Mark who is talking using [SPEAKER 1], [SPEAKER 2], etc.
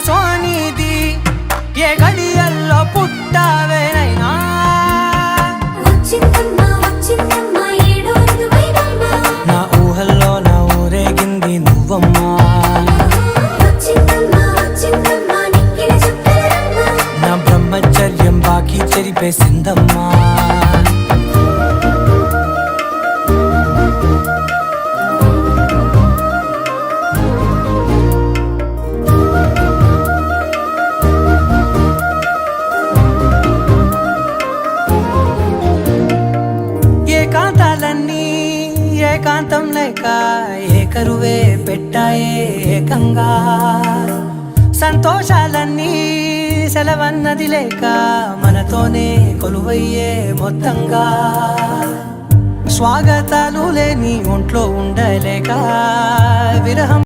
[SPEAKER 1] సోనిది ఏ గడియల్లో పుట్టావేనైనా నా ఊహల్లో నా ఊరేగింది నువ్వమ్మా నా బ్రహ్మచర్యం బాకీ చెరిపేసిందమ్మా ఏకాంతాలన్నీ ఏకాంతం లేక ఏకరువే పెట్టాయే ఏకంగా సంతోషాలన్నీ సెలవన్నది లేక మనతోనే కొలువయ్యే మొత్తంగా స్వాగతాలు లేని ఒంట్లో ఉండలేక విరహం